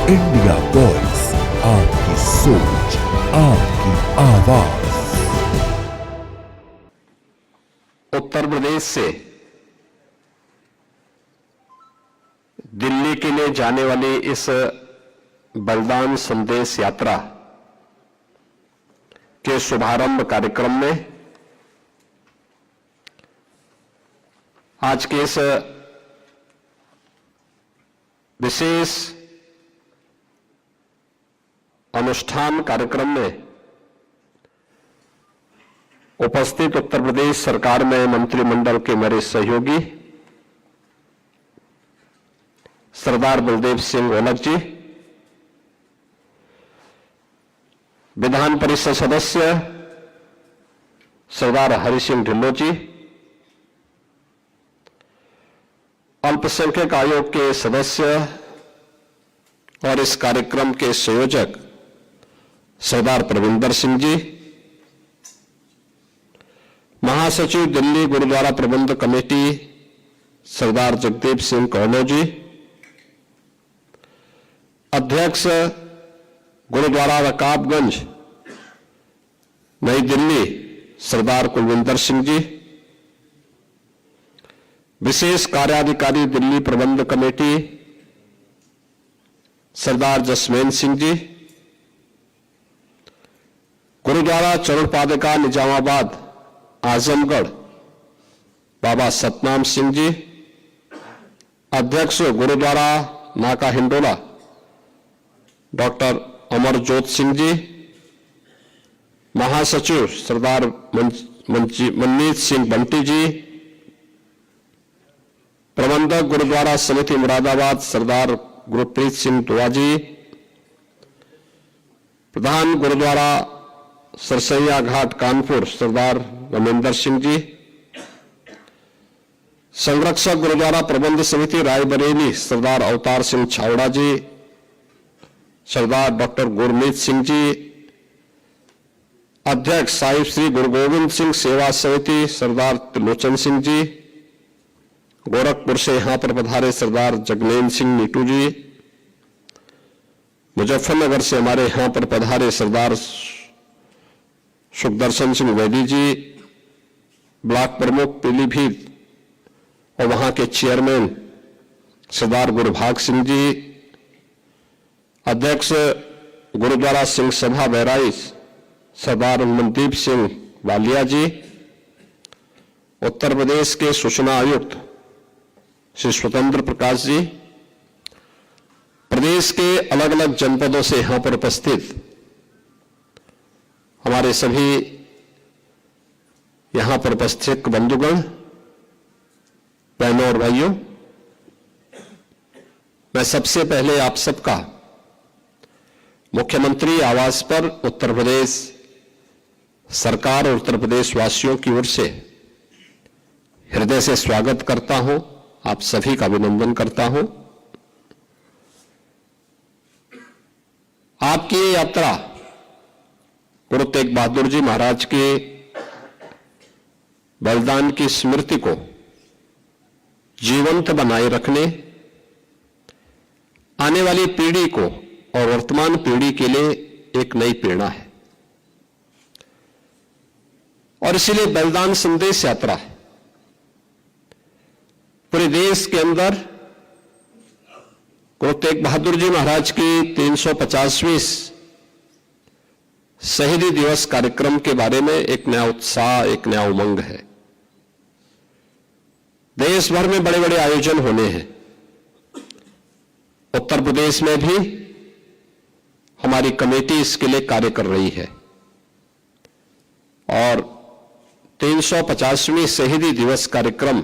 India voice, आपकी सोच, आपकी आवाज। उत्तर प्रदेश से दिल्ली के लिए जाने वाली इस बलिदान संदेश यात्रा के शुभारंभ कार्यक्रम में आज के इस विशेष अनुष्ठान कार्यक्रम में उपस्थित उत्तर प्रदेश सरकार में मंत्रिमंडल के मेरे सहयोगी सरदार बलदेव सिंह ओलख जी, विधान परिषद सदस्य सरदार हरि सिंह ढिल्लों जी, अल्पसंख्यक आयोग के सदस्य और इस कार्यक्रम के संयोजक सरदार प्रविंदर सिंह जी, महासचिव दिल्ली गुरुद्वारा प्रबंध कमेटी सरदार जगदीप सिंह कौलो जी, अध्यक्ष गुरुद्वारा रकाबगंज नई दिल्ली सरदार कुलविंदर सिंह जी, विशेष कार्याधिकारी दिल्ली प्रबंध कमेटी सरदार जसमेन सिंह जी, गुरुद्वारा चरण पादुका निजामाबाद आजमगढ़ बाबा सतनाम सिंह जी, अध्यक्ष गुरुद्वारा नाका हिंडोला डॉक्टर अमरजोत सिंह जी, महासचिव सरदार मनमीत सिंह बंटी जी, प्रबंधक गुरुद्वारा समिति मुरादाबाद सरदार गुरप्रीत सिंह दुआ जी, प्रधान गुरुद्वारा सरसैया घाट कानपुर सरदार रमेंद्र सिंह जी, संरक्षक गुरुद्वारा प्रबंध समिति रायबरेली सरदार अवतार सिंह छावड़ा जी, सरदार डॉक्टर गुरमीत सिंह जी, अध्यक्ष साहिब श्री गुरु गोविंद सिंह सेवा समिति सरदार त्रिलोचन सिंह जी, गोरखपुर से यहां पर पधारे सरदार जगनैन सिंह नीटू जी, मुजफ्फरनगर से हमारे यहां पर पधारे सरदार सुखदर्शन सिंह वैदी जी, ब्लॉक प्रमुख पीलीभीत और वहां के चेयरमैन सरदार गुरुभाग सिंह जी, अध्यक्ष गुरुद्वारा सिंह सभा बहराइच सरदार मनदीप सिंह वालिया जी, उत्तर प्रदेश के सूचना आयुक्त श्री स्वतंत्र प्रकाश जी, प्रदेश के अलग अलग जनपदों से यहां पर उपस्थित हमारे सभी यहां पर उपस्थित बंधुगण, बहनों और भाइयों, मैं सबसे पहले आप सबका मुख्यमंत्री आवास पर उत्तर प्रदेश सरकार और उत्तर प्रदेश वासियों की ओर से हृदय से स्वागत करता हूं, आप सभी का अभिनंदन करता हूं। आपकी ये यात्रा गुरु तेग बहादुर जी महाराज के बलिदान की स्मृति को जीवंत बनाए रखने, आने वाली पीढ़ी को और वर्तमान पीढ़ी के लिए एक नई प्रेरणा है और इसीलिए बलिदान संदेश यात्रा है। पूरे देश के अंदर गुरु तेग बहादुर जी महाराज की 350वीं शहीदी दिवस कार्यक्रम के बारे में एक नया उत्साह, एक नया उमंग है। देश भर में बड़े बड़े आयोजन होने हैं। उत्तर प्रदेश में भी हमारी कमेटी इसके लिए कार्य कर रही है और 350वीं शहीदी दिवस कार्यक्रम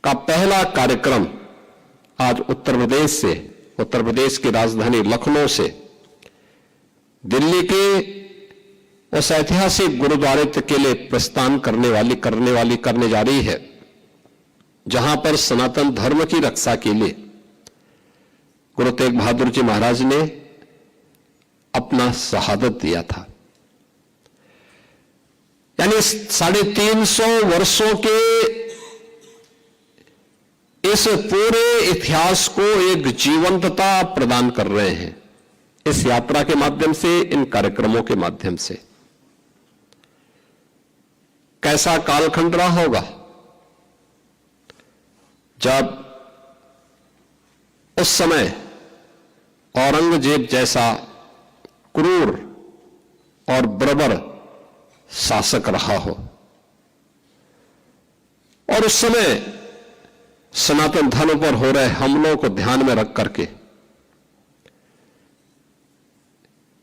का पहला कार्यक्रम आज उत्तर प्रदेश से, उत्तर प्रदेश की राजधानी लखनऊ से दिल्ली के उस ऐतिहासिक गुरुद्वारे के लिए प्रस्थान करने जा रही है जहां पर सनातन धर्म की रक्षा के लिए गुरु तेग बहादुर जी महाराज ने अपना शहादत दिया था। यानी 350 वर्षों के इस पूरे इतिहास को एक जीवंतता प्रदान कर रहे हैं इस यात्रा के माध्यम से, इन कार्यक्रमों के माध्यम से। कैसा कालखंड रहा होगा जब उस समय औरंगजेब जैसा क्रूर और बर्बर शासक रहा हो, और उस समय सनातन धर्म पर हो रहे हमलों को ध्यान में रख करके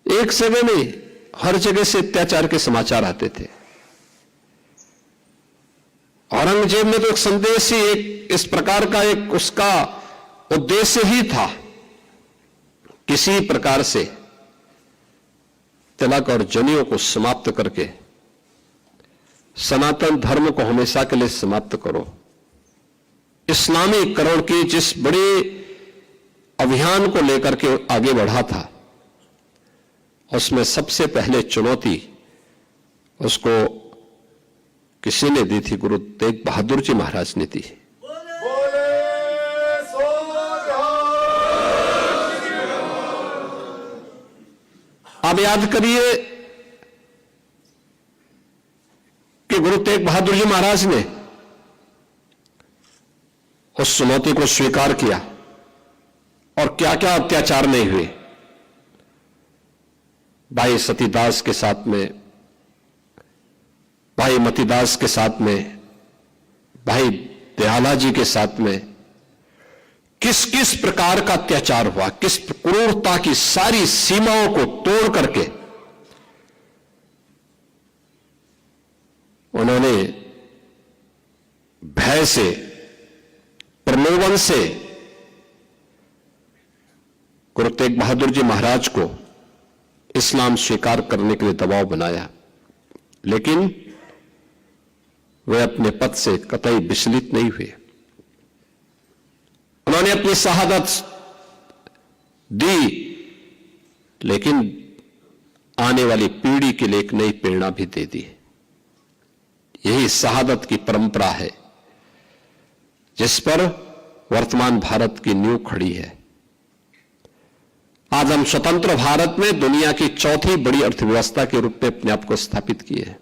एक जगह नहीं, हर जगह से अत्याचार के समाचार आते थे। औरंगजेब ने तो एक संदेश ही, एक इस प्रकार का एक उसका उद्देश्य ही था, किसी प्रकार से तिलक और जनेऊ को समाप्त करके सनातन धर्म को हमेशा के लिए समाप्त करो। इस्लामीकरण के जिस बड़े अभियान को लेकर के आगे बढ़ा था, उसमें सबसे पहले चुनौती उसको किसी ने दी थी? गुरु तेग बहादुर जी महाराज ने दी। आप याद करिए कि गुरु तेग बहादुर जी महाराज ने उस चुनौती को स्वीकार किया और क्या क्या अत्याचार नहीं हुए। भाई सतीदास के साथ में, भाई मतीदास के साथ में, भाई दयाला जी के साथ में किस किस प्रकार का अत्याचार हुआ, किस क्रूरता की सारी सीमाओं को तोड़ करके उन्होंने भय से, प्रलोभन से गुरु तेग बहादुर जी महाराज को इस्लाम स्वीकार करने के लिए दबाव बनाया, लेकिन वे अपने पद से कतई विचलित नहीं हुए। उन्होंने अपनी शहादत दी, लेकिन आने वाली पीढ़ी के लिए एक नई प्रेरणा भी दे दी। यही शहादत की परंपरा है जिस पर वर्तमान भारत की नींव खड़ी है। आज हम स्वतंत्र भारत में दुनिया की चौथी बड़ी अर्थव्यवस्था के रूप में अपने आप को स्थापित किए हैं।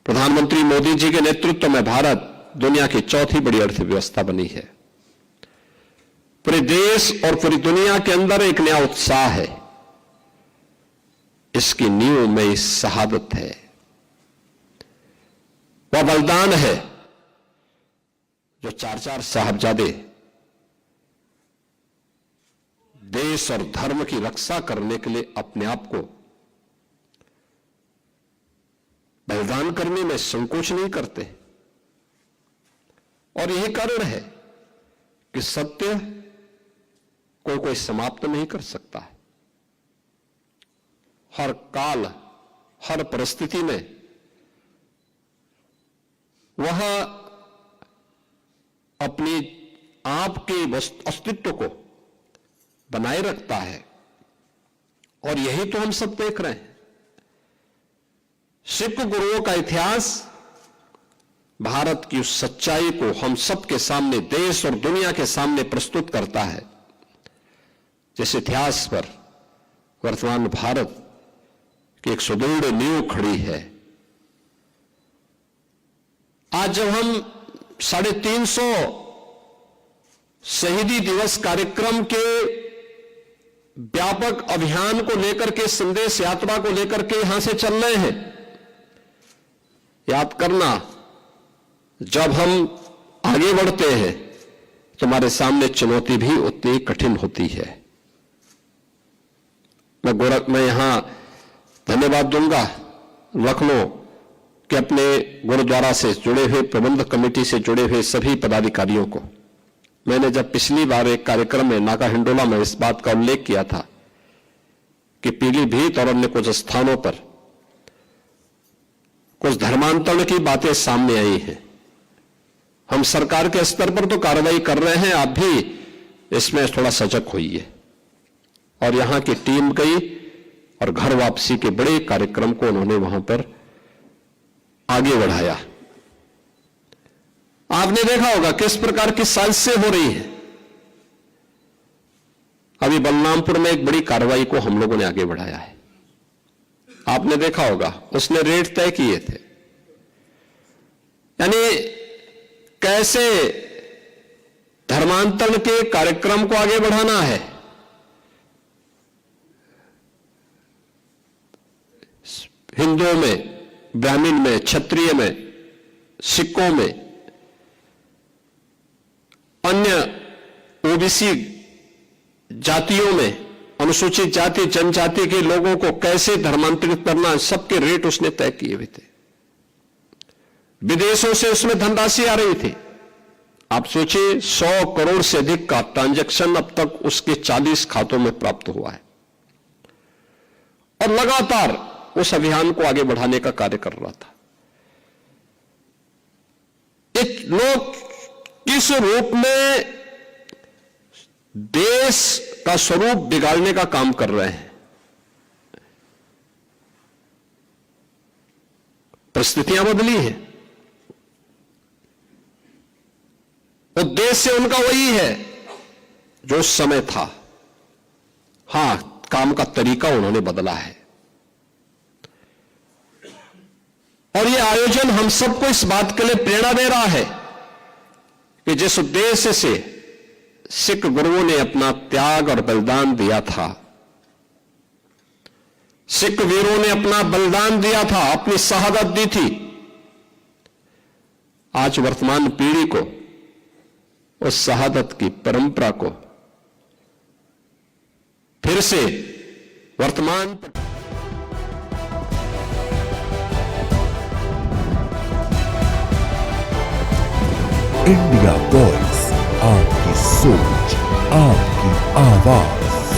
प्रधानमंत्री मोदी जी के नेतृत्व में भारत दुनिया की चौथी बड़ी अर्थव्यवस्था बनी है। पूरे देश और पूरी दुनिया के अंदर एक नया उत्साह है। इसकी नींव में इस शहादत है, वह बलिदान है जो चार चार साहबजादे देश और धर्म की रक्षा करने के लिए अपने आप को बलिदान करने में संकोच नहीं करते। और यही कारण है कि सत्य को कोई समाप्त नहीं कर सकता है। हर काल, हर परिस्थिति में वह अपनी आपके अस्तित्व को बनाए रखता है, और यही तो हम सब देख रहे हैं। सिख गुरुओं का इतिहास भारत की उस सच्चाई को हम सबके सामने, देश और दुनिया के सामने प्रस्तुत करता है, जिस इतिहास पर वर्तमान भारत की एक सुदृढ़ नींव खड़ी है। आज जब हम 350 शहीदी दिवस कार्यक्रम के व्यापक अभियान को लेकर के, संदेश यात्रा को लेकर के यहां से चल रहे हैं, याद करना, जब हम आगे बढ़ते हैं तो हमारे सामने चुनौती भी उतनी कठिन होती है। मैं यहां धन्यवाद दूंगा लखनऊ के अपने गुरुद्वारा से जुड़े हुए, प्रबंध कमेटी से जुड़े हुए सभी पदाधिकारियों को। मैंने जब पिछली बार एक कार्यक्रम में नाका हिंडोला में इस बात का उल्लेख किया था कि पीलीभीत और अन्य कुछ स्थानों पर कुछ धर्मांतरण की बातें सामने आई हैं। हम सरकार के स्तर पर तो कार्रवाई कर रहे हैं, आप भी इसमें थोड़ा सजग होइए। और यहां की टीम गई और घर वापसी के बड़े कार्यक्रम को उन्होंने वहां पर आगे बढ़ाया। आपने देखा होगा किस प्रकार की साजिशें हो रही हैं। अभी बलरामपुर में एक बड़ी कार्रवाई को हम लोगों ने आगे बढ़ाया है। आपने देखा होगा उसने रेट तय किए थे, यानी कैसे धर्मांतरण के कार्यक्रम को आगे बढ़ाना है। हिंदुओं में, ब्राह्मण में, क्षत्रिय में, सिखों में, अन्य ओबीसी जातियों में, अनुसूचित जाति जनजाति के लोगों को कैसे धर्मांतरित करना, सबके रेट उसने तय किए हुए थे। विदेशों से उसमें धनराशि आ रही थी। आप सोचिए 100 करोड़ से अधिक का ट्रांजैक्शन अब तक उसके 40 खातों में प्राप्त हुआ है और लगातार उस अभियान को आगे बढ़ाने का कार्य कर रहा था। एक लोग किस रूप में देश का स्वरूप बिगाड़ने का काम कर रहे हैं। परिस्थितियां बदली हैं, उद्देश्य उनका वही है जो उस समय था। हां, काम का तरीका उन्होंने बदला है। और यह आयोजन हम सबको इस बात के लिए प्रेरणा दे रहा है कि जिस उद्देश्य से सिख गुरुओं ने अपना त्याग और बलिदान दिया था, सिख वीरों ने अपना बलिदान दिया था, अपनी शहादत दी थी, आज वर्तमान पीढ़ी को उस शहादत की परंपरा को फिर से वर्तमान इंडिया वॉइस, आपकी सोच, आपकी आवाज।